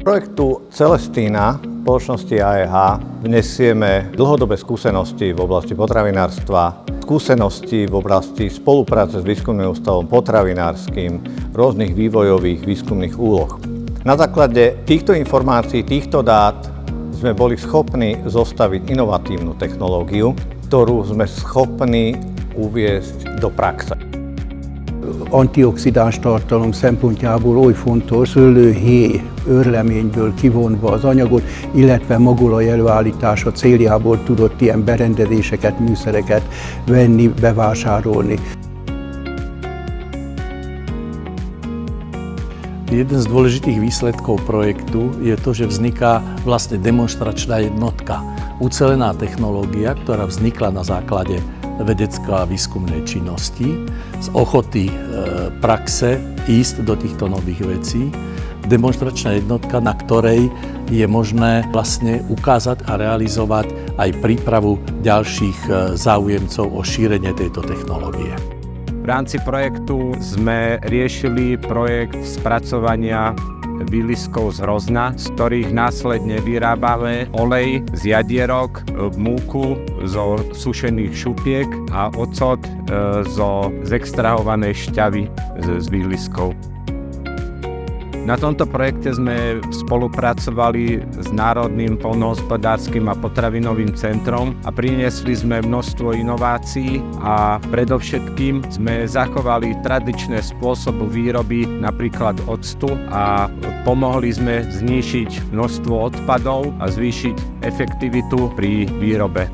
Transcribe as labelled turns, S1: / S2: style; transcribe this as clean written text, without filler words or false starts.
S1: projektu Celestína spoločnosti AEH vnesieme dlhodobé skúsenosti v oblasti potravinárstva, skúsenosti v oblasti spolupráce s Výskumným ústavom potravinárskym, rôznych vývojových výskumných úloh. Na základe týchto informácií, týchto dát sme boli schopní zostaviť inovatívnu technológiu, ktorú sme schopní uviesť do praxe.
S2: Antioxidáns tartalom szempontjából oly fontos szőlőhéj őrleményből kivonva az anyagot, illetve magolaj előállítása céljából tudott ilyen berendezéseket, műszereket venni, bevásárolni.
S3: Jeden z dôležitých výsledkov projektu je to, že vzniká vlastne demonstračná jednotka. Ucelená technológia, ktorá vznikla na základe vedeckej a výskumnej činnosti, z ochoty praxe ísť do týchto nových vecí. Demonstračná jednotka, na ktorej je možné vlastne ukázať a realizovať aj prípravu ďalších záujemcov o šírenie tejto technológie.
S4: V rámci projektu sme riešili projekt spracovania výliskov z hrozna, z ktorých následne vyrábame olej z jadierok, múku zo sušených šupiek a ocot zo zextrahovanej šťavy z výliskov. Na tomto projekte sme spolupracovali s Národným poľnohospodárskym a potravinovým centrom a priniesli sme množstvo inovácií a predovšetkým sme zachovali tradičné spôsoby výroby, napríklad octu, a pomohli sme znížiť množstvo odpadov a zvýšiť efektivitu pri výrobe.